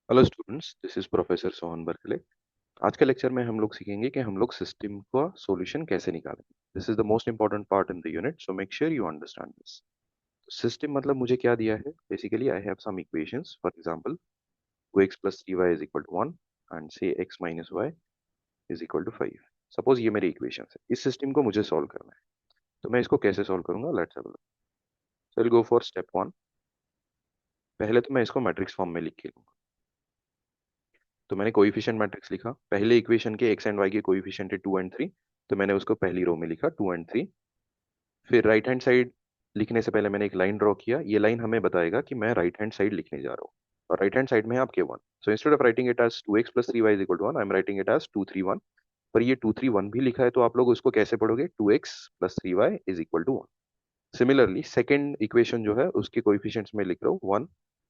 Hello students, this is professor Sohan Barkley. आज के lecture में हम लोग सीखेंगे कि हम लोग सिस्टम का सॉल्यूशन कैसे निकालेंगे। This is the most important part in the unit, so make sure you understand this. System मतलब मुझे क्या दिया है? Basically I have some equations, for example 2x plus 3y is equal to 1 and say x minus y is equal to 5। Suppose ये मेरी equation है, इस system को मुझे सॉल्व करना है। तो मैं इसको कैसे सॉल्व करूंगा? Let's have a look. So will go for step 1। पहले तो मैं इसको मैट्रिक्स फॉर्म में लिख के लूंगा। तो मैंने कोएफिशिएंट मैट्रिक्स लिखा। पहले इक्वेशन के एक्स एंड वाई के कोएफिशिएंट है 2 एंड 3, तो मैंने उसको पहली रो में लिखा 2 एंड 3। फिर राइट हैंड साइड लिखने से पहले मैंने एक लाइन ड्रॉ किया। ये लाइन हमें बताएगा कि मैं राइट हैंड साइड लिखने जा रहा हूँ, और राइट हैंड साइड में है आपके 1। So instead of writing it as 2x plus 3y is equal to 1, I am writing it as 2 3 1। पर ये 2 3 1 भी लिखा है, तो आप लोग उसको कैसे पढ़ोगे? 2x plus 3y is equal to 1। Similarly second equation जो है उसके कोएफिशिएंट्स में लिख रहा हूँ 1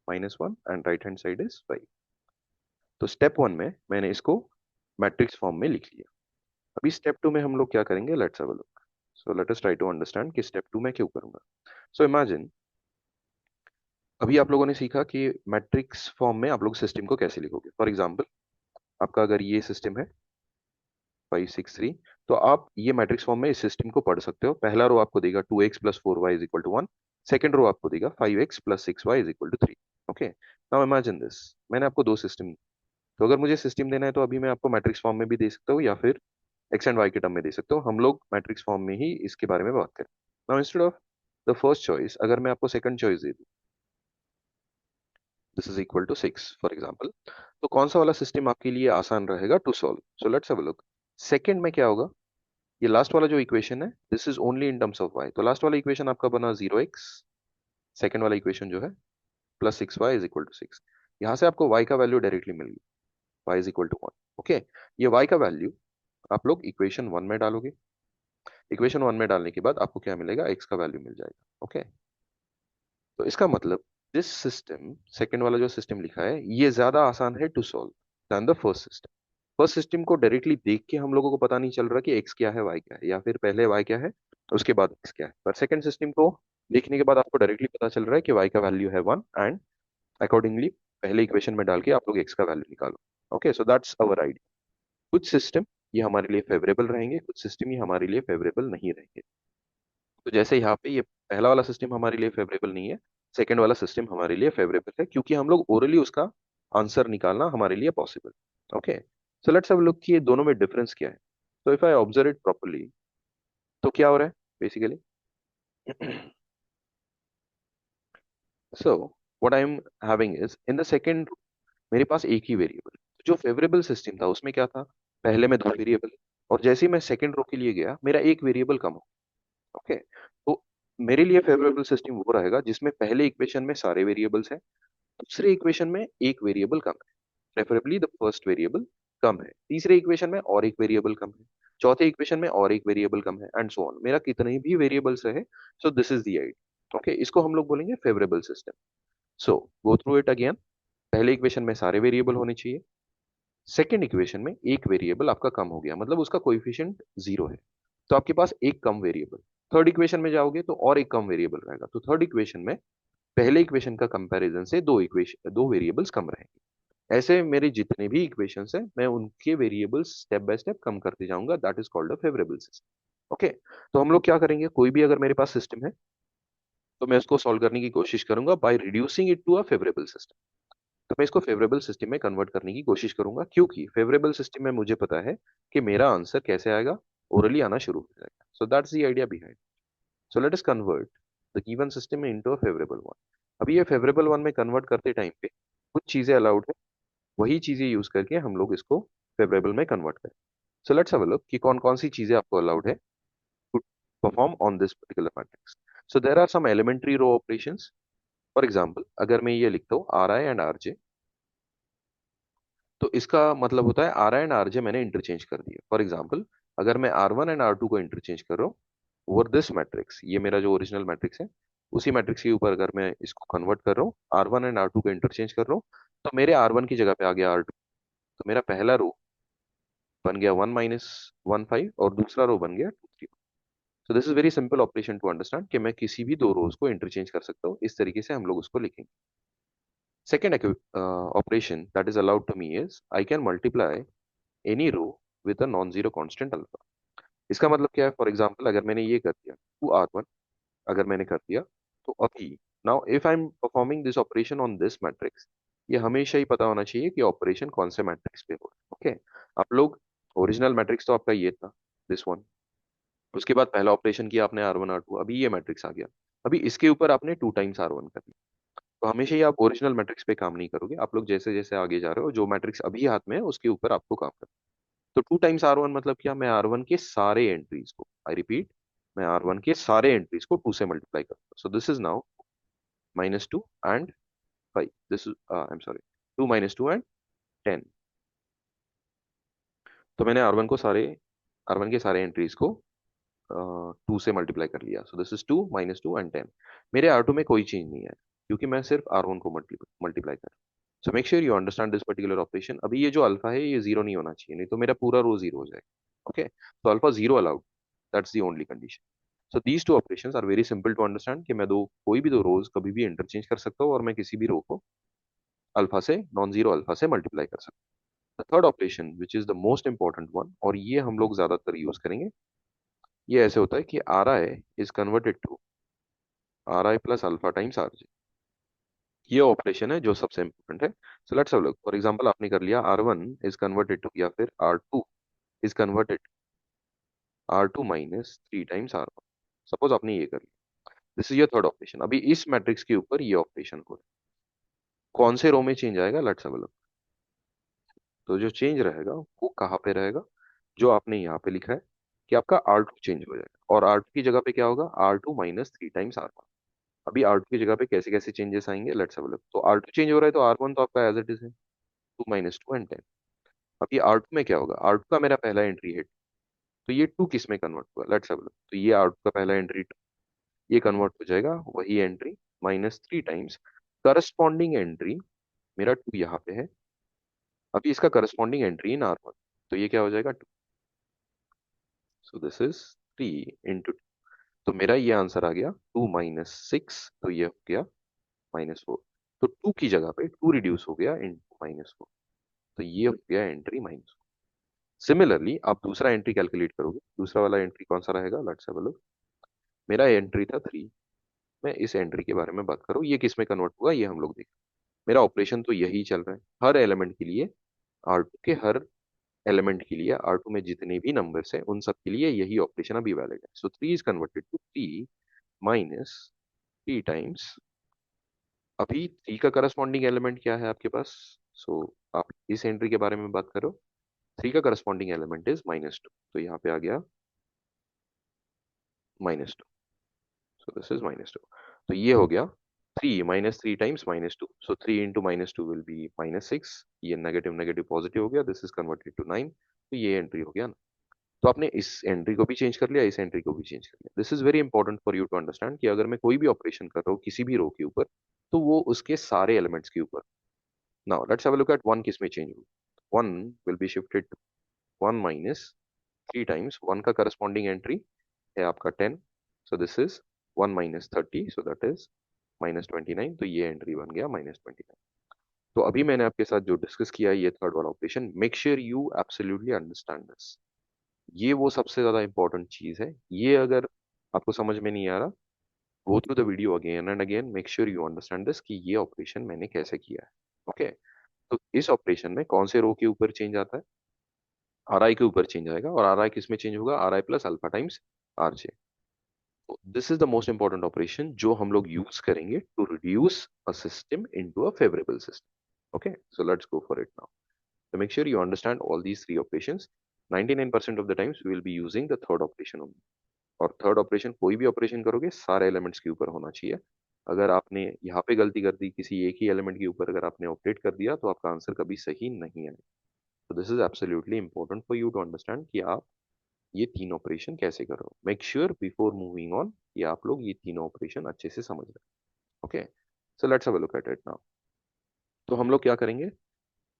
minus 1 and right hand side is 5। तो स्टेप 1 में मैंने इसको मैट्रिक्स फॉर्म में लिख लिया। अभी स्टेप 2 में हम लोग क्या करेंगे? Let's have a look. So let us try to understand कि स्टेप 2 में क्यों करूंगा। सो इमेजिन, अभी आप लोगों ने सीखा कि मैट्रिक्स फॉर्म में आप लोग सिस्टम को कैसे लिखोगे। फॉर एग्जांपल, आपका अगर ये सिस्टम है 5 6 3, तो आप ये मैट्रिक्स फॉर्म में इस सिस्टम को पढ़ सकते हो। पहला रो आपको देगा 2x plus 4y is equal to 1। Second row आपको देगा 5x plus 6y is equal to 3। Okay, now imagine this. मैंने आपको दो सिस्टम, तो अगर मुझे सिस्टम देना है तो अभी मैं आपको मैट्रिक्स फॉर्म में भी दे सकता हूँ या फिर एक्स एंड वाई के टर्म में दे सकते हो। हम लोग मैट्रिक्स फॉर्म में ही इसके बारे में बात करें। Now instead of the first choice, अगर मैं आपको सेकंड चॉइस दे दूं, this is equal to 6 for example, तो कौन सा वाला सिस्टम आपके लिए आसान रहेगा to solve? So let's have a look. Second में क्या होगा? ये लास्ट वाला जो इक्वेशन है, this is only in terms of y. तो लास्ट वाला इक्वेशन आपका बना 0x, सेकंड वाला इक्वेशन जो है plus 6y is equal to 6। यहाँ से आपको y का वैल्यू डायरेक्टली मिल गई, y is equal to 1। Okay, ये y का वैल्यू आप लोग इक्वेशन 1 में डालोगे। इक्वेशन 1 में डालने के बाद आपको क्या मिलेगा? x का वैल्यू मिल जाएगा। ओके, तो इसका मतलब दिस सिस्टम, सेकंड वाला जो सिस्टम लिखा है, ये ज्यादा आसान है to solve than the first system. First system को डायरेक्टली देख के हम लोगों को पता नहीं चल रहा कि x क्या है, y क्या है, या फिर पहले y क्या है उसके बाद x क्या है। पर सेकंड सिस्टम को देखने के बाद आपको डायरेक्टली पता चल रहा है कि y का वैल्यू है 1, एंड अकॉर्डिंगली पहले इक्वेशन में डाल के आप लोग x का वैल्यू निकालो। Okay, so that's our idea. कुछ सिस्टम ये हमारे लिए फेवरेबल रहेंगे, कुछ सिस्टम ये हमारे लिए फेवरेबल नहीं रहेंगे। तो जैसे यहाँ पे ये पहला वाला सिस्टम हमारे लिए फेवरेबल नहीं है, सेकंड वाला सिस्टम हमारे लिए फेवरेबल है, क्योंकि हम लोग ओरली उसका आंसर निकालना हमारे लिए possible. Okay, so let's have a look कि ये दोनों में डिफरेंस क्या है। तो if I observe it properly, तो क्या हो रहा है basically? So what I am having is, in the second मेरे पास एक ही वेरिएबल। जो फेवरेबल सिस्टम था उसमें क्या था? पहले में दो वेरिएबल, और जैसे ही मैं सेकंड रो के लिए गया मेरा एक वेरिएबल कम हो। ओके, तो मेरे लिए फेवरेबल सिस्टम वो रहेगा जिसमें पहले इक्वेशन में सारे वेरिएबल्स हैं, दूसरे इक्वेशन में एक वेरिएबल कम है, प्रेफरेबली द फर्स्ट वेरिएबल कम है, तीसरे इक्वेशन में और एक वेरिएबल कम है, चौथे इक्वेशन में और एक वेरिएबल कम है, एंड सो ऑन। मेरा कितने भी वेरिएबल्स रहे, सो this is the idea. Okay, इसको हम लोग बोलेंगे favourable system. So go through it again. पहले इक्वेशन में सारे वेरिएबल होने चाहिए, सेकेंड इक्वेशन में एक वेरिएबल आपका कम हो गया, मतलब उसका कोएफिशिएंट 0 है, तो आपके पास एक कम वेरिएबल। थर्ड इक्वेशन में जाओगे तो और एक कम वेरिएबल रहेगा, तो थर्ड इक्वेशन में पहले इक्वेशन का कंपैरिजन से दो वेरिएबल्स कम रहेंगे। ऐसे मेरे जितने भी इक्वेशंस हैं, मैं उनके वेरिएबल्स स्टेप बाय स्टेप कम करते जाऊंगा। That is called a favourable system. Okay, तो हम लोग क्या करेंगे? कोई भी अगर मेरे पास सिस्टम है, तो मैं उसको सॉल्व करने की कोशिश करूंगा by reducing it to a favourable system. तो मैं इसको फेवरेबल सिस्टम में कन्वर्ट करने की कोशिश करूंगा, क्योंकि फेवरेबल सिस्टम में मुझे पता है कि मेरा आंसर कैसे आएगा, ओरली आना शुरू हो जाएगा। So that's the idea behind. So let us convert the given system into a favourable one. अभी ये फेवरेबल वन में कन्वर्ट करते टाइम पे कुछ चीजें अलाउड है, वही चीजें यूज करके हम लोग इसको फेवरेबल में कन्वर्ट करें। So let's have a look कि कौन कौन सी चीजें आपको अलाउड है to perform on this particular matrix. So there are some elementary row operations. For example, अगर मैं ये लिखता हूँ R I and R J, तो इसका मतलब होता है R I and R J मैंने इंटरचेंज कर दिया। फॉर एग्जाम्पल, अगर मैं R one and R two को इंटरचेंज कर रहा हूँ ओवर दिस मैट्रिक्स, ये मेरा जो ओरिजिनल मैट्रिक्स है, उसी मैट्रिक्स के ऊपर अगर मैं इसको कन्वर्ट कर रहा हूँ, R one and R two को इंटरचेंज कर रहा हूँ, तो मेरे आर वन की जगह पे आ गया आर टू। तो मेरा पहला रो बन गया 1 - 1 5, और दूसरा रो बन गया 2 3। So this is very simple operation to understand कि मैं किसी भी दो रोज को इंटरचेंज कर सकता हूँ। इस तरीके से हम लोग उसको लिखेंगे। Second operation that is allowed to me is I can multiply any row with a non-zero constant alpha. इसका मतलब क्या है? फॉर एग्जाम्पल अगर मैंने ये कर दिया 2r1, अगर मैंने कर दिया तो अभी now if I am performing this operation on this matrix, ये हमेशा ही पता होना चाहिए कि ऑपरेशन कौन से मैट्रिक्स पे हो रहा है। ओके, आप लोग ओरिजिनल मैट्रिक्स तो आपका ये था, दिस वन। उसके बाद पहला ऑपरेशन किया आपने r1 r2, अभी ये मैट्रिक्स आ गया। अभी इसके ऊपर आपने 2 टाइम्स r1 कर दिया। तो हमेशा ही आप ओरिजिनल मैट्रिक्स पे काम नहीं करोगे, आप लोग जैसे जैसे आगे जा रहे हो जो मैट्रिक्स अभी हाथ में है उसके ऊपर आपको काम करना है। तो 2 टाइम्स r1 मतलब क्या? मैं r1 के सारे एंट्रीज को, आई रिपीट, मैं r1 के सारे एंट्रीज को 2 से मल्टीप्लाई करता हूँ। सो this is now -2 and 5, this is I am sorry, 2 - 2 and 10। तो मैंने r1 के सारे एंट्रीज को 2 से मल्टीप्लाई कर लिया। सो दिस इज 2 - 2 and 10। मेरे r2 में कोई चेंज नहीं है क्योंकि मैं सिर्फ r1 को मल्टीप्लाई कर। सो make sure you understand this particular operation. अभी ये जो अल्फा है ये जीरो नहीं होना चाहिए, नहीं तो मेरा पूरा रो जीरो हो जाएगा। ओके, तो alpha zero allowed, that's the only condition. So these two operations are very simple to understand कि मैं दो कोई भी दो रोज कभी भी इंटरचेंज कर सकता हूँ और मैं किसी भी रो को अल्फा से, नॉन जीरो अल्फा से मल्टीप्लाई कर सकता हूँ। The third operation which is the most important one, और ये हम लोग ज्यादातर यूज करेंगे, ये ऐसे होता है कि R I is converted to R I plus alpha times R J. ये ऑपरेशन है जो सबसे इंपॉर्टेंट है। So let's have look. For example आपने कर लिया r1 इज कन्वर्टेड टू, या फिर r2 is converted r2 -3 times r1। Suppose आपने ये कर लिया, this is your third operation. अभी इस मैट्रिक्स के ऊपर ये ऑपरेशन हो रहा है, कौन से रो में चेंज आएगा? Let's have look. तो जो चेंज रहेगा वो कहाँ पे रहेगा? जो आपने यहाँ पे लिखा है कि आपका r2 चेंज हो जाएगा, और r2 की जगह पे क्या होगा? r2 -3 times r1। अभी r2 की जगह पे कैसे कैसे चेंजेस आएंगे? Let's have a look. तो r2 चेंज हो रहा है तो r1 तो आपका एज इट इज है, 2 - 2 and 10। अब ये R2 में क्या होगा? R2 का मेरा पहला एंट्री है, तो ये 2 किस में कन्वर्ट हुआ? Let's have a look. तो ये R2 का पहला एंट्री 2, ये कन्वर्ट हो जाएगा वही एंट्री -3 टाइम्स करस्पॉन्डिंग एंट्री, मेरा 2 यहाँ पे है। अभी इसका करस्पॉन्डिंग एंट्री इन R1, तो ये क्या हो जाएगा? 2। सो दिस इज 3 × 2। तो मेरा ये आंसर आ गया 2 - 6, तो ये हो गया -4। तो 2 की जगह पे 2 रिड्यूस हो गया इन -4, तो ये हो गया एंट्री -4। सिमिलरली आप दूसरा एंट्री कैलकुलेट करोगे, दूसरा वाला एंट्री कौन सा रहेगा? Let's have a look. मेरा एंट्री था 3, मैं इस एंट्री के बारे में बात करूँ, ये किस में कन्वर्ट हुआ ये हम लोग देखें। मेरा ऑपरेशन तो यही चल रहा है हर एलिमेंट के लिए, R2 के हर एलिमेंट के लिए, R2 में जितने भी नंबर्स हैं उन सब के लिए यही ऑपरेशन अभी वैलिड है। सो 3 इज कन्वर्टेड टू 3 -3 टाइम्स। अभी 3 का करस्पॉन्डिंग एलिमेंट क्या है आपके पास? सो आप इस एंट्री के बारे में बात करो, 3 का करस्पॉन्डिंग एलिमेंट इज -2, तो यहाँ पे आ गया -2। सो दिस इज -2। तो ये हो गया 3 - 3 टाइम्स -2, सो 3 × -2 विल बी -6। ये नेगेटिव नेगेटिव पॉजिटिव हो गया, दिस इज कन्वर्टेड टू 9। तो ये एंट्री हो गया ना। तो आपने इस एंट्री को भी चेंज कर लिया, इस एंट्री को भी चेंज कर लिया। This is very important for you to understand कि अगर मैं कोई भी ऑपरेशन कर रहा हूँ किसी भी रो के ऊपर, तो वो उसके सारे एलिमेंट्स के ऊपर। Now let's have a look at 1 किस में चेंज हुआ। 1 will be shifted to 1 -3 times. 1 का करस्पॉन्डिंग एंट्री है आपका 10, so this is 1 -30, so that is -29। तो ये एंट्री बन गया -29। तो अभी मैंने आपके साथ जो डिस्कस किया है ये थर्ड वाला operation, make sure you absolutely understand this. ये वो सबसे ज्यादा इंपॉर्टेंट चीज है। ये अगर आपको समझ में नहीं आ रहा, go through the video again and again, make sure you understand this कि ये ऑपरेशन मैंने कैसे किया है। ओके, तो इस ऑपरेशन में कौन से रो के ऊपर चेंज आता है? आर आई के ऊपर चेंज आएगा, और आर आई किस में चेंज होगा? R I plus alpha times R J. This is the most important operation जो हम लोग यूज करेंगे to reduce a system into a favourable system. Okay, so let's go for it now. So make sure you understand all these three operations. 99% of the times we will be using the third operation only. और third operation कोई भी operation करोगे सारे elements के ऊपर होना चाहिए। अगर आपने यहाँ पे गलती कर दी, किसी एक ही एलिमेंट के ऊपर अगर आपने ऑपरेट कर दिया, तो आपका आंसर कभी सही नहीं आएगा। तो this is absolutely important for you to understand कि आप ये तीन ऑपरेशन कैसे कर रहे हो। Make sure before moving on कि आप लोग ये तीनों ऑपरेशन अच्छे से समझ रहे हैं। Okay, so let's have a look at it now. तो हम लोग क्या करेंगे?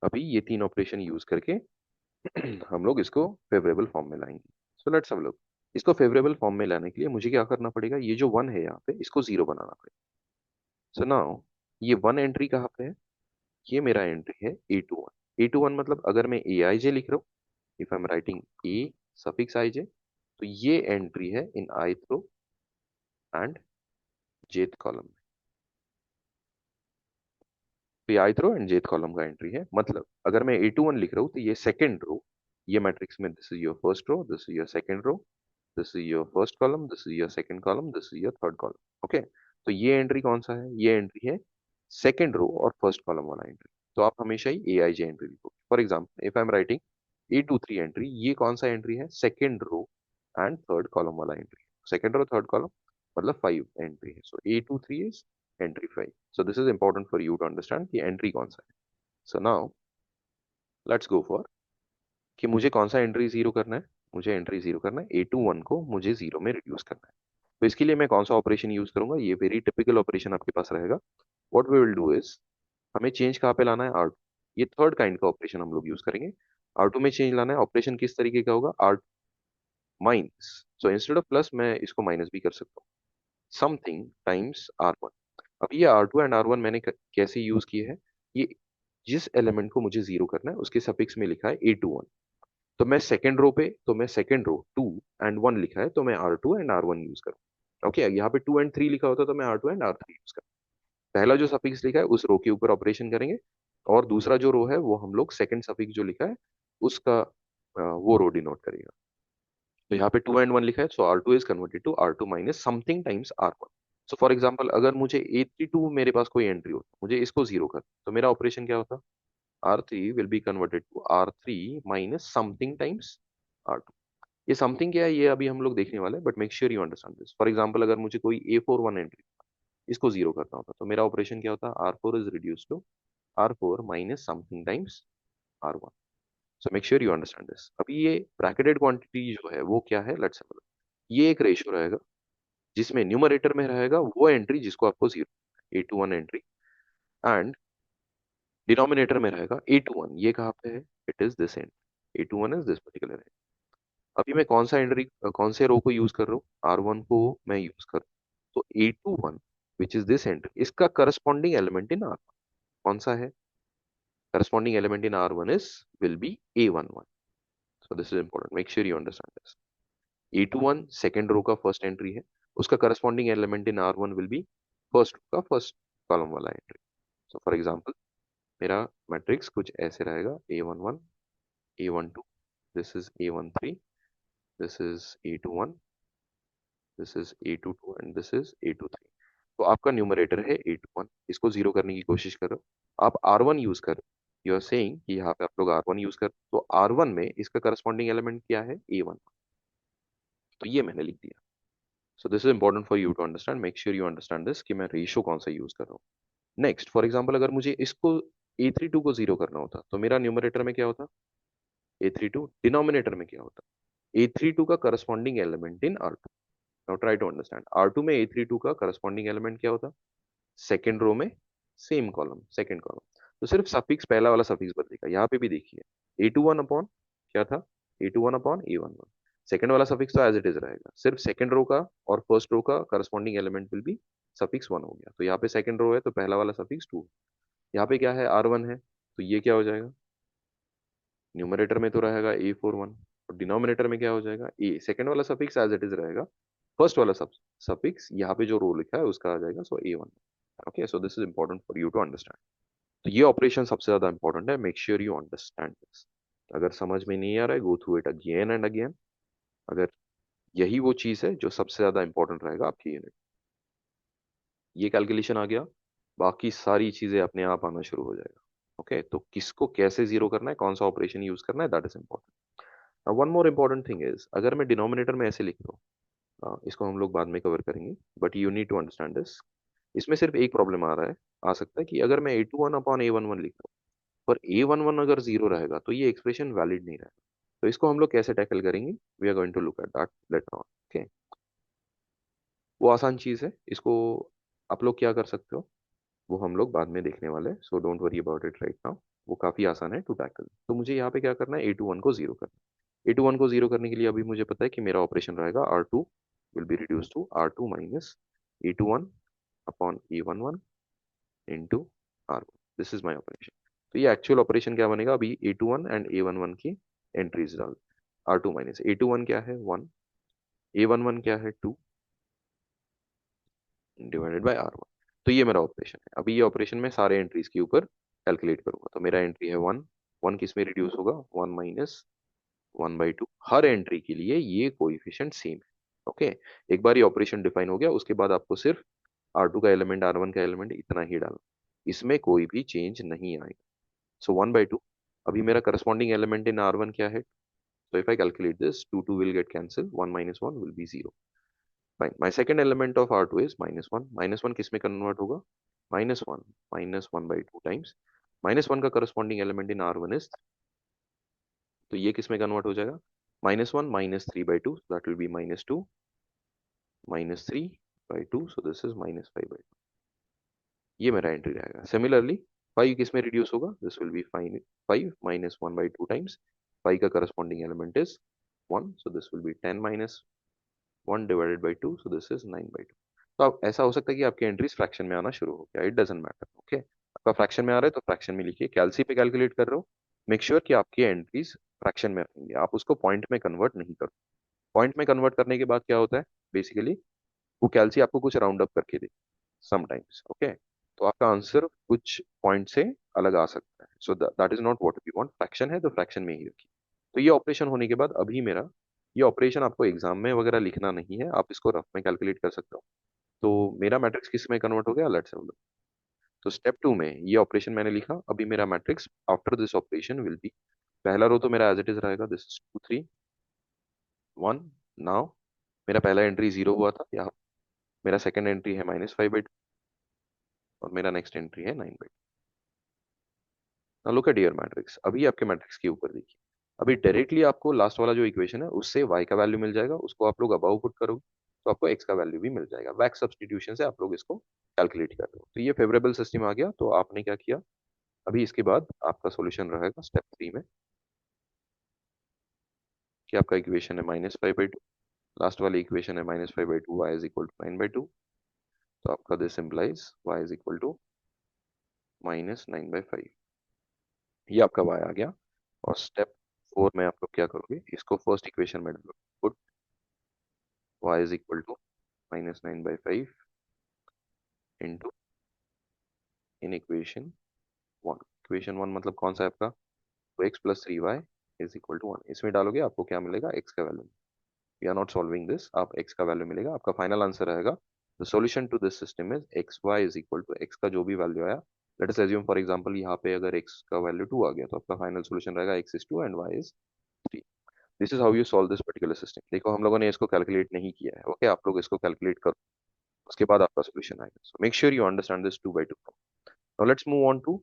अभी ये तीन ऑपरेशन यूज करके हम लोग इसको फेवरेबल फॉर्म में लाएंगे। सो लेट्स हैव अ लुक। इसको फेवरेबल फॉर्म में लाने के लिए मुझे क्या करना पड़ेगा? ये जो वन है यहाँ पे इसको जीरो बनाना पड़ेगा। सो नाउ ये वन एंट्री कहाँ पे है? ये मेरा एंट्री है ए टू वन मतलब अगर मैं ए आई जे लिख रहा हूँ, if I am writing a suffix I J, तो ये एंट्री है in ith row and jth column. तो ये ith row and jth column का एंट्री है, मतलब अगर मैं ए टू वन लिख रहा हूँ तो ये सेकेंड रो, ये मैट्रिक्स में this is your first row, this is your second row, this is your first column, this is your second column, this is your third column. Okay, तो ये entry कौन सा है? ये एंट्री है second रो और फर्स्ट कॉलम वाला entry. तो आप हमेशा ही ए आई जे एंट्री लिखो। For example if I am writing A two three entry, ये कौन सा एंट्री है? Second row and third column वाला entry. Second row third column मतलब 5 एंट्री है, so A two three is entry 5। So this is important for you to understand कि entry कौन सा है। So now let's go for कि मुझे कौन सा एंट्री जीरो करना है। मुझे एंट्री जीरो करना है, ए टू वन को मुझे जीरो में रिड्यूस करना है। तो इसके लिए मैं कौन सा ऑपरेशन यूज करूंगा? ये वेरी टिपिकल ऑपरेशन आपके पास रहेगा। What we will do is, हमें चेंज कहाँ पे लाना है? आर। ये थर्ड काइंड का ऑपरेशन हम लोग यूज करेंगे। आर टू में चेंज लाना है। ऑपरेशन किस तरीके का होगा? R minus, so instead of plus मैं इसको माइनस भी कर सकता हूँ, समथिंग टाइम्स आर वन। अब ये R two and R one मैंने कैसे यूज किए हैं? ये जिस एलिमेंट को मुझे जीरो करना है उसके सफिक्स में लिखा है ए टू वन, तो मैं सेकेंड रो पे, तो मैं second row two and one लिखा है तो मैं R two and R one use करूँ। ओके, यहाँ पे टू एंड थ्री लिखा होता तो मैं R two and R three use करूँ। पहला जो सफिक्स लिखा है उस रो के ऊपर ऑपरेशन करेंगे, और दूसरा जो रो है वो हम लोग सेकंड सफिक्स जो लिखा है उसका वो रो डिनोट करेगा। तो यहाँ पे टू एंड वन लिखा है, so R two is converted to R two minus something times R one. So for example अगर मुझे ए थ्री टू मेरे पास कोई एंट्री होता, मुझे इसको जीरो कर, तो मेरा ऑपरेशन क्या होता? R three will be converted to R three minus something times R two. ये समथिंग क्या है ये अभी हम लोग देखने वाले हैं, but make sure you understand this. For example अगर मुझे कोई ए फोर वन एंट्री, इसको जीरो करना होता तो मेरा ऑपरेशन क्या होता? R four is reduce to R four minus something times R one. So make sure you understand this. अभी ये ब्रैकेटेड क्वांटिटी जो है वो क्या है? Let's have a look. ये एक रेशियो रहेगा जिसमें न्यूमरेटर में रहेगा वो एंट्री जिसको आपको zero, a two one entry, and denominator में रहेगा ए टू वन। ये कहाँ पे है? It is this end, a two one is this particular end. अभी मैं कौन सा एंट्री, कौन से रो को यूज कर रहा हूँ? आर वन को मैं यूज कर रहा हूँ। तो A two one which is this entry, इसका करस्पॉन्डिंग एलिमेंट इन आर कौन सा है? Corresponding element in R one is will be A one one. So this is important, make sure you understand this. A two one second row का first entry है, उसका corresponding element in R one will be first row का first column वाला entry. So for example मेरा matrix कुछ ऐसे रहेगा, A one one, A one two, this is A one three, this is A two one, this is A two two and this is A two three. तो आपका numerator है A two one, इसको zero करने की कोशिश करो। आप R one use करो, यू आर सेइंग कि यहाँ पे आप लोग आर वन यूज कर, तो आर वन में इसका करस्पॉन्डिंग एलिमेंट क्या है? A one. तो ये मैंने लिख दिया। So this is important for you to understand, make sure you understand this कि मैं रेशियो कौन सा यूज कर रहा हूँ। नेक्स्ट फॉर एग्जाम्पल अगर मुझे इसको ए थ्री टू को जीरो करना होता तो मेरा न्यूमरेटर में क्या होता? A three to. डिनोमिनेटर में क्या होता? ए थ्री टू का corresponding element in R two. Now try to understand, R two में ए थ्री टू का करस्पॉन्डिंग एलिमेंट क्या होता? सेकेंड रो में सेम कॉलम, सेकेंड कॉलम। तो सिर्फ सफिक्स, पहला वाला सफिक्स बदलेगा। यहाँ पे भी देखिए ए टू वन अपॉन क्या था? A two one upon A one one. Second वाला सफिक्स तो एज इट इज रहेगा, सिर्फ सेकेंड रो का और फर्स्ट रो का corresponding element will be suffix one हो गया। तो यहाँ पे सेकेंड रो है तो पहला वाला सफिक्स टू। यहाँ पे क्या है? आर वन है, तो ये क्या हो जाएगा? न्यूमरेटर में तो रहेगा ए फोर वन, और डिनोमिनेटर में क्या हो जाएगा? ए। सेकेंड वाला सफिक्स एज इट इज रहेगा, फर्स्ट वाला सफिक्स यहाँ पे जो रो लिखा है उसका आ जाएगा, so A one. Okay, so this is important for you to understand. तो ये ऑपरेशन सबसे ज्यादा इंपॉर्टेंट है, make sure you understand this. अगर समझ में नहीं आ रहा है, go through it again and again. अगर यही वो चीज है जो सबसे ज्यादा इंपॉर्टेंट रहेगा आपकी यूनिट, ये कैलकुलेशन आ गया, बाकी सारी चीजें अपने आप आना शुरू हो जाएगा। ओके, तो किसको कैसे जीरो करना है, कौन सा ऑपरेशन यूज करना है, that is important. One more important thing is, अगर मैं डिनोमिनेटर में ऐसे लिख रहा हूँ, इसको हम लोग बाद में कवर करेंगे, but you need to understand this. इसमें सिर्फ एक प्रॉब्लम आ रहा है, आ सकता है कि अगर मैं A two one upon A one one लिख रहा हूँ, पर ए वन वन अगर जीरो रहेगा तो ये एक्सप्रेशन वैलिड नहीं रहेगा। तो इसको हम लोग कैसे टैकल करेंगे? We are going to look at that later on. Okay, वो आसान चीज है, इसको आप लोग क्या कर सकते हो वो हम लोग बाद में देखने वाले हैं, so don't worry about it right now. वो काफी आसान है टू टैकल। तो मुझे यहाँ पे क्या करना है? ए टू वन को जीरो करना है। ए टू वन को जीरो करने के लिए अभी मुझे पता है कि मेरा ऑपरेशन रहेगा R two will be reduce to R two minus a two one upon A one one into R one. This is my operation. तो ये एक्चुअल ऑपरेशन क्या बनेगा, अभी A21 एंड A11 की एंट्रीज डाल। R2 माइनस A21 क्या है 1, A11 क्या है 2 डिवाइडेड बाय R1। तो ये मेरा ऑपरेशन है। अभी ये ऑपरेशन में सारे एंट्रीज के ऊपर कैलकुलेट करूंगा। तो मेरा एंट्री है 1, 1 किस में रिड्यूस होगा 1 माइनस 1/2। हर एंट्री के लिए ये कोएफिशिएंट सेम है। ओके, एक बार ये ऑपरेशन डिफाइन हो गया, उसके बाद आपको सिर्फ R2 का एलिमेंट R1 का एलिमेंट इतना ही डालना, इसमें कोई भी चेंज नहीं आएगा। सो 1/2। अभी मेरा करस्पॉन्डिंग एलिमेंट इन R1 क्या है, so if I calculate this, 2 2 will get cancelled, 1 minus 1 will be 0. Fine. My second element of R2 is minus 1. Minus 1 किस में कन्वर्ट होगा, minus 1 minus 1/2 times minus 1 का corresponding element in R1 is, तो ये किस में कन्वर्ट हो जाएगा, -1 minus 3/2, that will be -2 minus 3/2, so this is -5/2। ये मेरा एंट्री रहेगा। सिमिलरली 5 किस में रिड्यूस होगा, this will B 5 minus 1/2 times 5 का corresponding element is 1, so this will be 10 minus 1 divided by 2, so this is 9/2। तो अब ऐसा हो सकता है कि आपकी एंट्रीज फ्रैक्शन में आना शुरू हो गया, इट डजेंट मैटर। ओके, आपका फ्रैक्शन में आ रहा है तो फ्रैक्शन में लिखिए, कैलसी पे कैलकुलेट कर रहे हो, मेक श्योर कि आपकी एंट्रीज फ्रैक्शन में आएंगे, आप उसको पॉइंट में कन्वर्ट नहीं करो। पॉइंट में कन्वर्ट करने के बाद क्या होता है, बेसिकली वो कैलसी आपको कुछ राउंड अप करके दे समटाइम्स। ओके, तो आपका आंसर कुछ पॉइंट से अलग आ सकता है, so that is not what we want. Fraction है तो फ्रैक्शन में ही रखिए। तो ये ऑपरेशन होने के बाद अभी मेरा ये ऑपरेशन आपको एग्जाम में वगैरह लिखना नहीं है, आप इसको रफ में कैलकुलेट कर सकते हो। तो मेरा मैट्रिक्स किस में कन्वर्ट हो गया, लेट्स हैव अ लुक। तो स्टेप 2 में ये ऑपरेशन मैंने लिखा, अभी मेरा matrix after this operation will be, पहला रो तो मेरा एज इट इज रहेगा, दिस इज 2 3 1। नाउ मेरा पहला एंट्री 0 हुआ था यहाँ, मेरा सेकंड एंट्री है -5/2 और मेरा नेक्स्ट एंट्री है 9/2। Now look at your matrix, अभी आपके मैट्रिक्स के ऊपर देखिए, अभी डायरेक्टली आपको लास्ट वाला जो इक्वेशन है उससे y का वैल्यू मिल जाएगा, उसको आप लोग अबाव पुट करोगे तो आपको x का वैल्यू भी मिल जाएगा। बैक सब्स्टिट्यूशन से आप लोग इसको कैलकुलेट कर रहे हो, तो ये फेवरेबल सिस्टम आ गया। तो आपने क्या किया, अभी इसके बाद आपका सॉल्यूशन रहेगा स्टेप 3 में, कि आपका इक्वेशन है -5/2, लास्ट वाली इक्वेशन है -5/2 y इज इक्वल टू 9/2, तो आपका this implies y is equal to -9/5। ये आपका y आ गया। और स्टेप 4 में आप लोग क्या करोगे, इसको फर्स्ट इक्वेशन में डालो, put y is equal to -9/5 into in equation 1। Equation 1 मतलब कौन सा है आपका, तो x+3y इज इक्वल टू 1, इसमें डालोगे आपको क्या मिलेगा, x का value. We are not solving this, आप x का वैल्यू मिलेगा, आपका फाइनल आंसर रहेगा। The solution to this system is xy is equal to x का जो भी वैल्यू आया, let us assume for example यहाँ पे अगर x का वैल्यू 2 आ गया तो आपका फाइनल सॉल्यूशन रहेगा x is 2 and y is 3। This is how you solve this particular system. देखो हम लोगों ने इसको कैलकुलेट नहीं किया है, ओके, आप लोग इसको कैलकुलेट करो, उसके बाद आपका सॉल्यूशन आएगा। So make sure you understand this 2/2 problem. Now let's move on to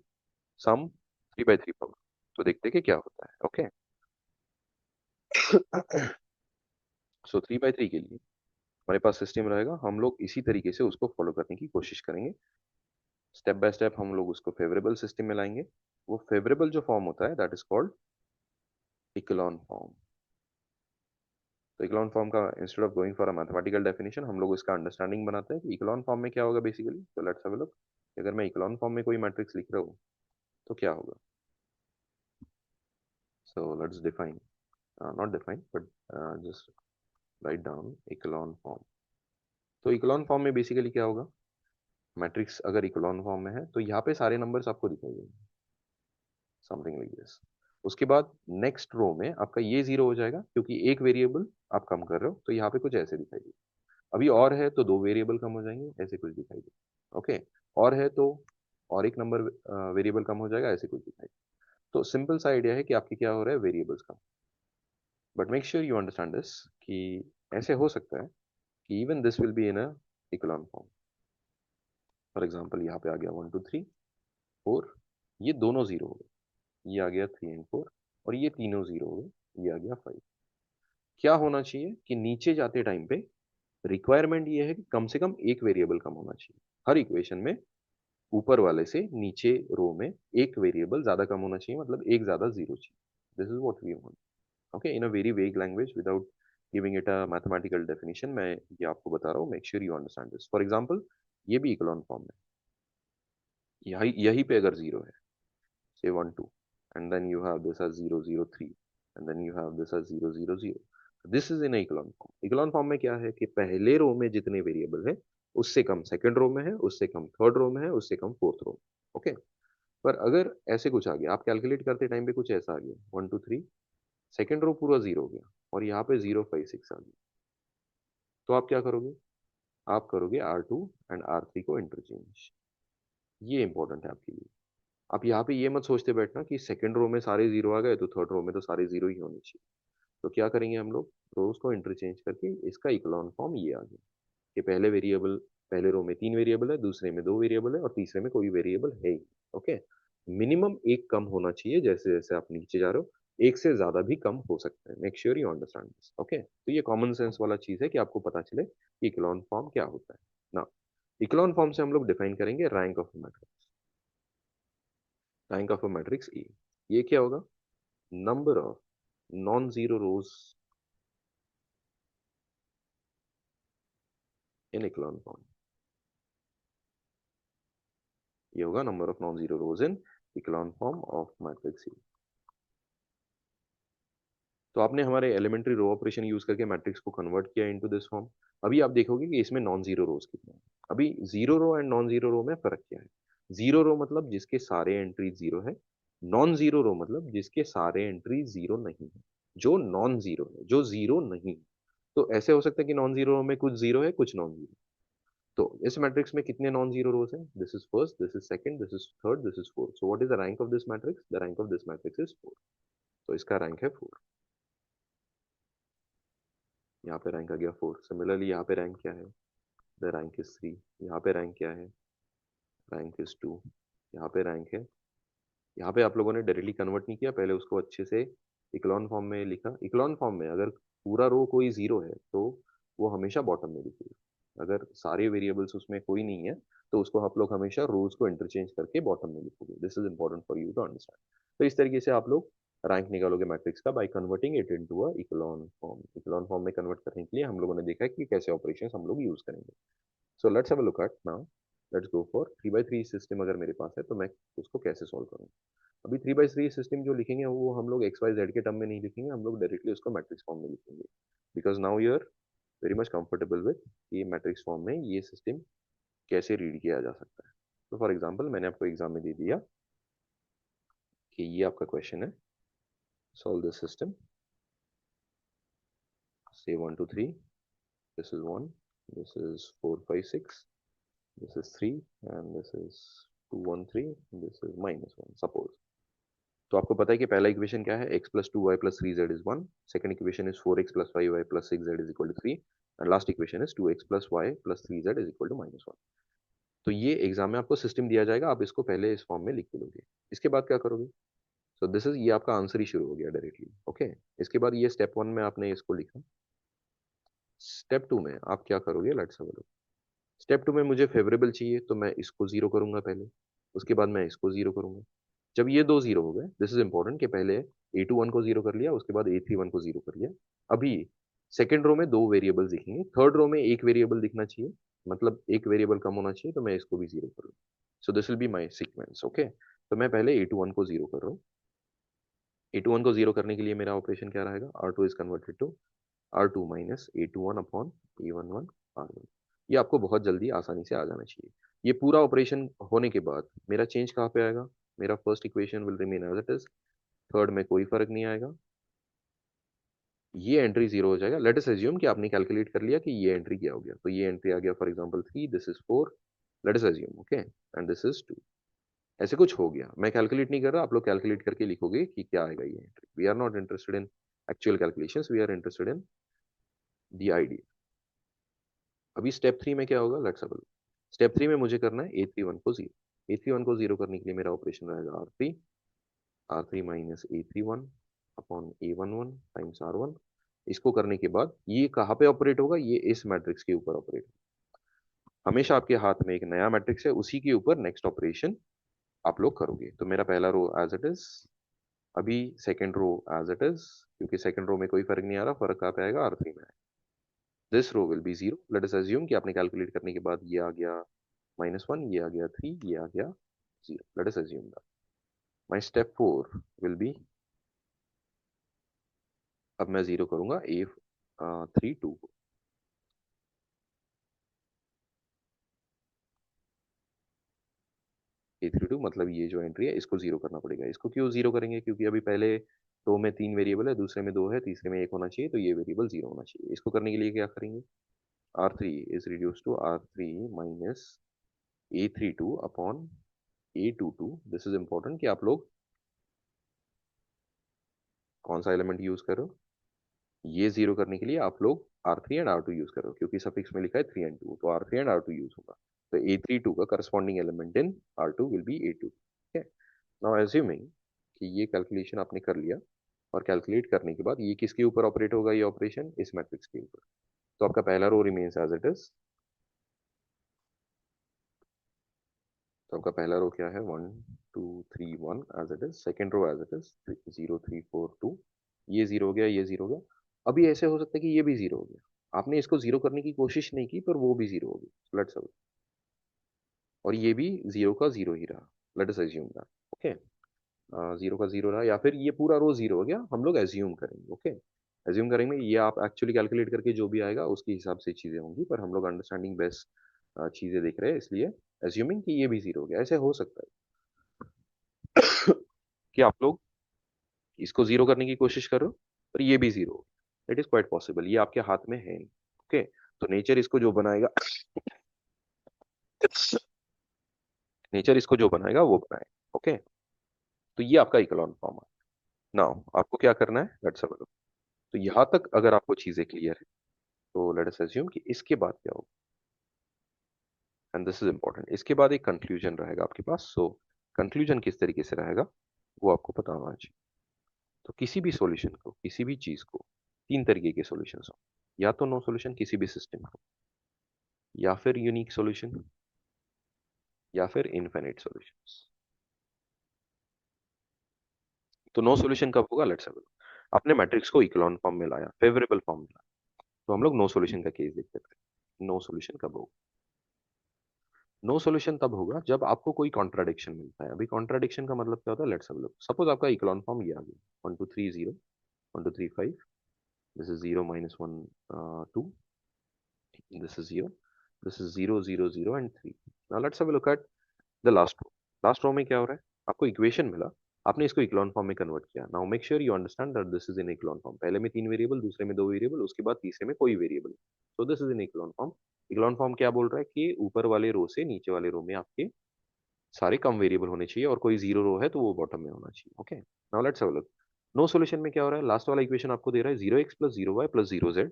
some 3/3 problem. तो देखते हैं कि क्या होता है। ओके, सो 3/3 के लिए हमारे पास सिस्टम रहेगा, हम लोग इसी तरीके से उसको फॉलो करने की कोशिश करेंगे। स्टेप बाय स्टेप हम लोग उसको फेवरेबल सिस्टम में लाएंगे। वो फेवरेबल जो फॉर्म होता है that is called echelon form. तो इक्लोन फॉर्म का instead of going for a mathematical definition हम लोग इसका अंडरस्टैंडिंग बनाते हैं कि इक्लोन फॉर्म में क्या होगा बेसिकली। तो लेट्स हैव अ लुक, अगर मैं इक्लोन फॉर्म में कोई मैट्रिक्स लिख रहा हूँ तो क्या होगा। So let's define, not define but just write down echelon form. तो इक्लोन फॉर्म में बेसिकली क्या होगा, मैट्रिक्स अगर इकोलॉन फॉर्म में है तो यहाँ पे सारे नंबर्स आपको दिखाई देंगे, समथिंग लाइक दिस। उसके बाद नेक्स्ट रो में आपका ये 0 हो जाएगा, क्योंकि एक वेरिएबल आप कम कर रहे हो, तो यहाँ पे कुछ ऐसे दिखाई दे। अभी और है तो दो वेरिएबल कम हो जाएंगे, ऐसे कुछ दिखाई दे। ओके, और है तो और एक नंबर वेरिएबल कम हो जाएगा, ऐसे कुछ दिखाई दे। तो सिंपल सा आइडिया है कि आपके क्या हो रहा है, वेरिएबल्स कम। But make sure you understand this, कि ऐसे हो सकता है कि even this will be in a echelon form. For example यहाँ पे आ गया 1 2 3 4, ये दोनों 0 हो गए, ये आ गया 3 एंड 4, और ये तीनों 0 हो गए, ये आ गया 5। क्या होना चाहिए कि नीचे जाते टाइम पे रिक्वायरमेंट ये है कि कम से कम एक वेरिएबल कम होना चाहिए हर इक्वेशन में, ऊपर वाले से नीचे रो में एक वेरिएबल ज्यादा कम होना चाहिए, मतलब एक ज्यादा 0 चाहिए। This is what we want. Okay, in a very vague language without giving it a mathematical definition, मैं ये आपको बता रहा हूँ, make sure you understand this. For example ये भी इकोलॉन फॉर्म है, यही यही पे अगर जीरो है, say 1 2, and then you have this as 0 0 3, and then you have this as 0 0 0. This is in echelon form. echelon form में क्या है कि पहले रो में जितने वेरिएबल है उससे कम सेकंड रो में है, उससे कम थर्ड रो में है, उससे कम फोर्थ रो में। ओके, पर अगर ऐसे कुछ आ गया, आप कैलकुलेट करते टाइम पे कुछ ऐसा आ गया 1 2 3, सेकंड रो पूरा जीरो हो गया और यहाँ पे 0 5 6 आ गया, तो आप क्या करोगे? आप करोगे R2 एंड R3 को इंटरचेंज। ये इंपॉर्टेंट है आपके लिए। आप यहाँ पे ये मत सोचते बैठना कि सेकंड रो में सारे जीरो आ गए तो थर्ड रो में तो सारे जीरो ही होने चाहिए। तो क्या करेंगे हम लोग? रोज को इंटरचेंज करके इसका इकोलॉन फॉर्म ये आ गया कि पहले वेरिएबल, पहले रो में 3 वेरिएबल है, दूसरे में 2 वेरिएबल है और तीसरे में कोई वेरिएबल है ही। ओके, मिनिमम एक कम होना चाहिए, जैसे जैसे आप नीचे जा रहे हो एक से ज्यादा भी कम हो सकता है। Make sure you understand this. Okay, तो ये कॉमन सेंस वाला चीज है कि आपको पता चले कि इकोलॉन फॉर्म क्या होता है ना। इकोलॉन फॉर्म से हम लोग डिफाइन करेंगे rank of matrix. Rank of a matrix A, ये क्या होगा? Number of non zero rows in echelon form. ये होगा number of non zero rows in echelon form of matrix A. तो आपने हमारे एलिमेंट्री रो ऑपरेशन यूज करके matrix को कन्वर्ट किया इनटू दिस फॉर्म। अभी आप देखोगे कि इसमें नॉन जीरो रोज कितने हैं। अभी zero row and non zero row में फर्क क्या है? जीरो रो मतलब जिसके सारे एंट्री जीरो है, नॉन जीरो रो मतलब जिसके सारे एंट्री जीरो नहीं है। जो नॉन जीरो है, जो जीरो नहीं है। तो ऐसे हो सकता है कि नॉन जीरो रो में कुछ जीरो है, कुछ नॉन जीरो। तो इस मैट्रिक्स में कितने नॉन जीरो रोज हैं? This is first, this is second, this is third, this is fourth. So what is the rank of this matrix? The rank of this matrix is 4। तो इसका rank है 4। यहाँ पे रैंक आ गया 4। Similarly यहाँ पे rank क्या है? The rank is 3। यहाँ पे रैंक क्या है? Rank is 2। यहाँ पे रैंक है, यहाँ पे आप लोगों ने डायरेक्टली कन्वर्ट नहीं किया, पहले उसको अच्छे से इक्लॉन फॉर्म में लिखा। इक्लॉन फॉर्म में अगर पूरा रो कोई जीरो है तो वो हमेशा बॉटम में लिखिए। अगर सारे वेरिएबल्स उसमें कोई नहीं है तो उसको आप लोग हमेशा रोज को इंटरचेंज करके बॉटम में लिखोगे। This is important for you to understand. तो इस तरीके से आप लोग रैंक निकालोगे मैट्रिक्स का by converting it into a echelon form. Echelon form में कन्वर्ट करने के लिए हम लोगों ने देखा है कि कैसे ऑपरेशंस हम लोग यूज करेंगे। सो let's have a look eight now. Let's go for 3 by 3 system. अगर मेरे पास है तो मैं उसको कैसे सॉल्व करूँ? अभी 3 by 3 सिस्टम जो लिखेंगे वो हम लोग एक्स वाई जेड के टर्म में नहीं लिखेंगे, हम लोग डायरेक्टली उसको मैट्रिक्स फॉर्म में लिखेंगे। Because now you are very much comfortable with ये मैट्रिक्स फॉर्म में ये सिस्टम कैसे रीड किया जा सकता है। तो फॉर एग्जाम्पल मैंने आपको एग्जाम में दे दिया कि ये आपका क्वेश्चन है, सॉल्व दिस सिस्टम, से 1 2 3, this is 1, this is 4 5 6, this is 3 and this is 2 1 3, this is -1 suppose. तो आपको पता है कि पहला इक्वेशन क्या है? x plus 2y plus 3z is 1। Second equation is 4x plus 5y plus 6z is equal to 3। And last equation is 2x plus y plus 3z is equal to -1। तो ये एग्जाम में आपको system दिया जाएगा, आप इसको पहले इस फॉर्म में लिख के लोगे। इसके बाद क्या करोगे? सो दिस इज, ये आपका आंसर ही शुरू हो गया डायरेक्टली। ओके, इसके बाद ये स्टेप 1 में आपने इसको लिखा। स्टेप 2 में आप क्या करोगे? Let's have a look. Step 2 में मुझे फेवरेबल चाहिए तो मैं इसको जीरो करूंगा पहले, उसके बाद मैं इसको जीरो करूंगा। जब ये दो जीरो हो गए, दिस इज इंपॉर्टेंट कि पहले A21 को जीरो कर लिया, उसके बाद A31 को जीरो कर लिया। अभी सेकंड रो में दो वेरिएबल दिखेंगे, थर्ड रो में एक वेरिएबल दिखना चाहिए, मतलब एक वेरिएबल कम होना चाहिए, तो मैं इसको भी जीरो करूँ। So this will be my sequence. Okay, तो मैं पहले A21 को जीरो कर रहा हूँ। A21 को जीरो करने के लिए मेरा ऑपरेशन क्या रहेगा? R2 is converted to R2 minus A21 upon A11 R1। ये आपको बहुत जल्दी आसानी से आ जाना चाहिए। ये पूरा ऑपरेशन होने के बाद मेरा चेंज कहाँ पे आएगा? मेरा first equation will remain as it is, third में कोई फर्क नहीं आएगा, ये एंट्री जीरो हो जाएगा। लेट अस अज्यूम कि आपने कैलकुलेट कर लिया कि ये एंट्री क्या हो गया, तो ये एंट्री आ गया for example 3, this is 4, late us assume. Okay, and this is 2। ऐसे कुछ हो गया, मैं कैलकुलेट नहीं कर रहा, आप लोग कैलकुलेट करके लिखोगे कि क्या आएगा ये entry. We are not interested in actual calculations, we are interested in the idea. अभी स्टेप 3 में क्या होगा? Let's have a look. Step 3 में मुझे करना है A31 को जीरो। A31 को जीरो करने के लिए मेरा ऑपरेशन रहेगा R3, R3 minus A31 upon A11 times R1। इसको करने के बाद ये कहाँ पे ऑपरेट होगा? ये इस मैट्रिक्स के ऊपर ऑपरेट। हमेशा आपके हाथ में एक नया मैट्रिक्स है, उसी के ऊपर नेक्स्ट ऑपरेशन आप लोग करोगे। तो मेरा पहला रो एज इट इज, अभी second row as it is, क्योंकि सेकंड रो में कोई फर्क नहीं आ रहा, फर्क कहाँ पे आएगा? R3 में। This row will be zero. Let us assume कि आपने कैलकुलेट करने के बाद ये आ गया -1, ये आ गया 3, ये आ गया 0. Let us assume that. My step 4 will be, अब मैं 0 करूंगा A32 को. A32 मतलब ये जो एंट्री है इसको 0 करना पड़ेगा. इसको क्यों 0 करेंगे? क्योंकि अभी पहले रो में 3 वेरिएबल है, दूसरे में 2 है, तीसरे में 1 होना चाहिए, तो ये वेरिएबल 0 होना चाहिए. इसको करने के लिए क्या करेंगे? R3 is reduced to R3 minus A32 upon A22. This is important कि आप लोग कौन सा एलिमेंट यूज कर रहे हो. ये 0 करने के लिए आप लोग R3 एंड R2 यूज करो, क्योंकि सफिक्स में लिखा है 3 एंड 2, तो R3 एंड R2 यूज होगा. तो A32 का corresponding element in R2 will be A2. ठीक है. नाउ एज्यूमिंग कि ये कैलकुलेशन आपने कर लिया, और कैलकुलेट करने के बाद ये किसके ऊपर ऑपरेट होगा? ये ऑपरेशन इस मैट्रिक्स के ऊपर. तो आपका पहला रो रिमेन्स एज इट इज. तो आपका पहला रो क्या है? 1 2 3 1 as it is. Second row as it is 0 3 4 2. ये 0 हो गया, ये 0 हो गया. अभी ऐसे हो सकता है कि ये भी 0 हो गया. आपने इसको 0 करने की कोशिश नहीं की, पर वो भी 0 हो गया. लेट्स, और ये भी 0 का 0 ही रहा. Let us assume that. Okay. 0 का 0 रहा, या फिर ये पूरा रो 0 हो गया. हम लोग एज्यूम करेंगे. ओके. एज्यूम करेंगे, ये आप एक्चुअली कैलकुलेट करके जो भी आएगा उसके हिसाब से चीजें होंगी, पर हम लोग अंडरस्टैंडिंग बेस्ट चीजें देख रहे हैं, इसलिए एज्यूमिंग कि ये भी 0 हो गया. ऐसे हो सकता है कि आप लोग इसको 0 करने की कोशिश करो और ये भी 0 हो. It is quite possible. ये आपके हाथ में है. ओके. तो नेचर इसको जो बनाएगा नेचर इसको जो बनाएगा वो बनाएगा. ओके. तो ये आपका इकोलॉन फॉर्म है. नाउ आपको क्या करना है? Let's have a look. तो यहाँ तक अगर आपको चीजें क्लियर है, तो लेट अस अज्यूम कि इसके बाद क्या होगा. And this is important. इसके बाद एक कंक्लूजन रहेगा आपके पास. सो कंक्लूजन किस तरीके से रहेगा वो आपको पता होना चाहिए. तो किसी भी सॉल्यूशन को, किसी भी चीज को, तीन तरीके के सॉल्यूशंस हो. या तो नो सॉल्यूशन किसी भी सिस्टम को, या फिर यूनिक सॉल्यूशन, या फिर इनफिनिट सॉल्यूशंस. तो नो सॉल्यूशन कब होगा? Let's have a look. आपने मैट्रिक्स को इकोलॉन फॉर्म में लाया, फेवरेबल फॉर्म में लाया, तो हम लोग नो सॉल्यूशन का केस देखते थे. नो सॉल्यूशन कब होगा? नो सॉल्यूशन तब होगा जब आपको कोई कॉन्ट्राडिक्शन मिलता है. अभी कॉन्ट्राडिक्शन का मतलब क्या होता है? Let's have a look. Suppose आपका इकोलॉन फॉर्म ये आ गया, 1 2 3 0, 1 2 3 5. This is 0 -1 2. This is 0. This is 0 0 0 and 3. Now let's have a look at the last row. Last row में क्या हो रहा है? आपको इक्वेशन मिला, आपने इसको इक्लॉन फॉर्म में कन्वर्ट किया. Now make sure you understand that this is in echelon form. पहले में 3 वेरिएबल, दूसरे में 2 वेरिएबल, उसके बाद तीसरे में कोई variable. So this is in echelon form. Echelon form क्या बोल रहा है कि ऊपर वाले रो से नीचे वाले रो में आपके सारे कम वेरिएबल होने चाहिए, और कोई जीरो रो है तो वो बॉटम में होना चाहिए. Okay. Now let's have a look. No solution में क्या हो रहा है? लास्ट वाला इक्वेशन आपको दे रहा है 0x plus 0y plus 0z.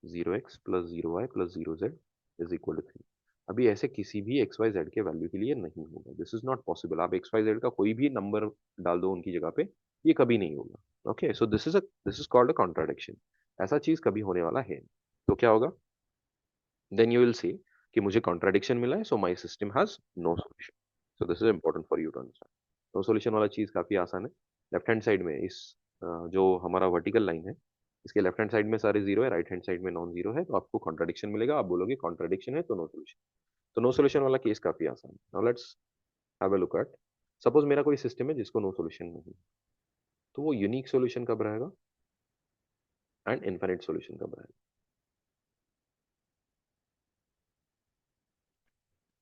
0x plus 0y plus 0z is equal to 3. अभी ऐसे किसी भी एक्स वाई जेड के वैल्यू के लिए नहीं होगा. This is not possible. आप एक्स वाई जेड का कोई भी नंबर डाल दो उनकी जगह पे, ये कभी नहीं होगा. Okay. So this is called a contradiction. ऐसा चीज कभी होने वाला है. तो क्या होगा? देन यू विल सी कि मुझे कॉन्ट्राडिक्शन मिला है, so my system has no solution. So this is important for you to understand. No solution वाला चीज काफी आसान है. लेफ्ट हैंड साइड में इस जो हमारा वर्टिकल लाइन है, इसके लेफ्ट हैंड साइड में सारे जीरो है, राइट हैंड साइड में नॉन जीरो है, तो आपको कॉन्ट्राडिक्शन मिलेगा. आप बोलोगे कॉन्ट्राडिक्शन है तो नो सॉल्यूशन. तो नो सॉल्यूशन वाला केस काफी आसान है. Now let's have a look eight. Suppose मेरा कोई सिस्टम है जिसको नो सॉल्यूशन नहीं, तो वो यूनिक सॉल्यूशन कब रहेगा एंड इनफिनिट सॉल्यूशन कब रहेगा?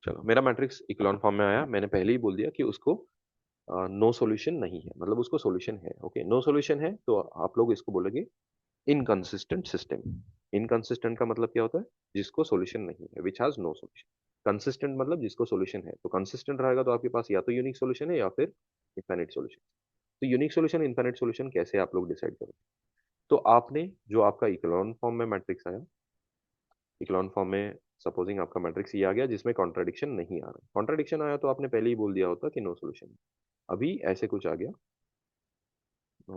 चलो, मेरा मैट्रिक्स इक्लॉन फॉर्म में आया. मैंने पहले ही बोल दिया कि उसको नो सॉल्यूशन नहीं है, मतलब उसको सॉल्यूशन है. ओके. नो सॉल्यूशन है तो आप लोग इसको बोलोगे इनकंसिस्टेंट सिस्टम. इनकंसिस्टेंट का मतलब क्या होता है? जिसको सॉल्यूशन नहीं है, which has no solution. Consistent मतलब जिसको सॉल्यूशन है. तो कंसिस्टेंट रहेगा तो आपके पास या तो यूनिक सॉल्यूशन है या फिर इनफिनिट सॉल्यूशन. तो यूनिक सॉल्यूशन, इनफिनिट सॉल्यूशन कैसे आप लोग डिसाइड करोगे? तो आपने जो आपका इकोलॉन फॉर्म में मैट्रिक्स आया, इकोलॉन फॉर्म में सपोजिंग आपका मैट्रिक्स ये आ गया जिसमें कॉन्ट्राडिक्शन नहीं आ रहा. कॉन्ट्राडिक्शन आया तो आपने पहले ही बोल दिया होता कि नो सॉल्यूशन. अभी ऐसे कुछ आ गया,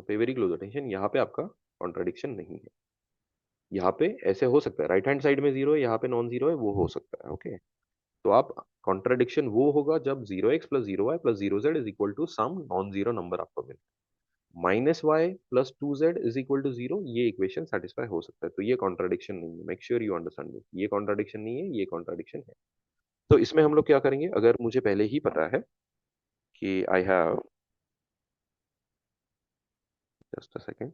पे वेरी क्लोज अटेंशन, यहाँ पे आपका कॉन्ट्राडिक्शन नहीं है. यहाँ पे ऐसे हो सकता है राइट हैंड साइड में जीरो है, यहाँ पे नॉन जीरो है, वो हो सकता है. ओके. तो आप कॉन्ट्राडिक्शन वो होगा जब 0x plus 0y plus 0z is equal to some non zero number आपको मिले. -y plus 2z is equal to 0, ये इक्वेशन सेटिस्फाई हो सकता है. तो ये कॉन्ट्राडिक्शन नहीं है. Make sure you understand this. ये कॉन्ट्राडिक्शन नहीं है, ये कॉन्ट्राडिक्शन है. तो इसमें हम लोग क्या करेंगे, अगर मुझे पहले ही पता है कि I have, just a second,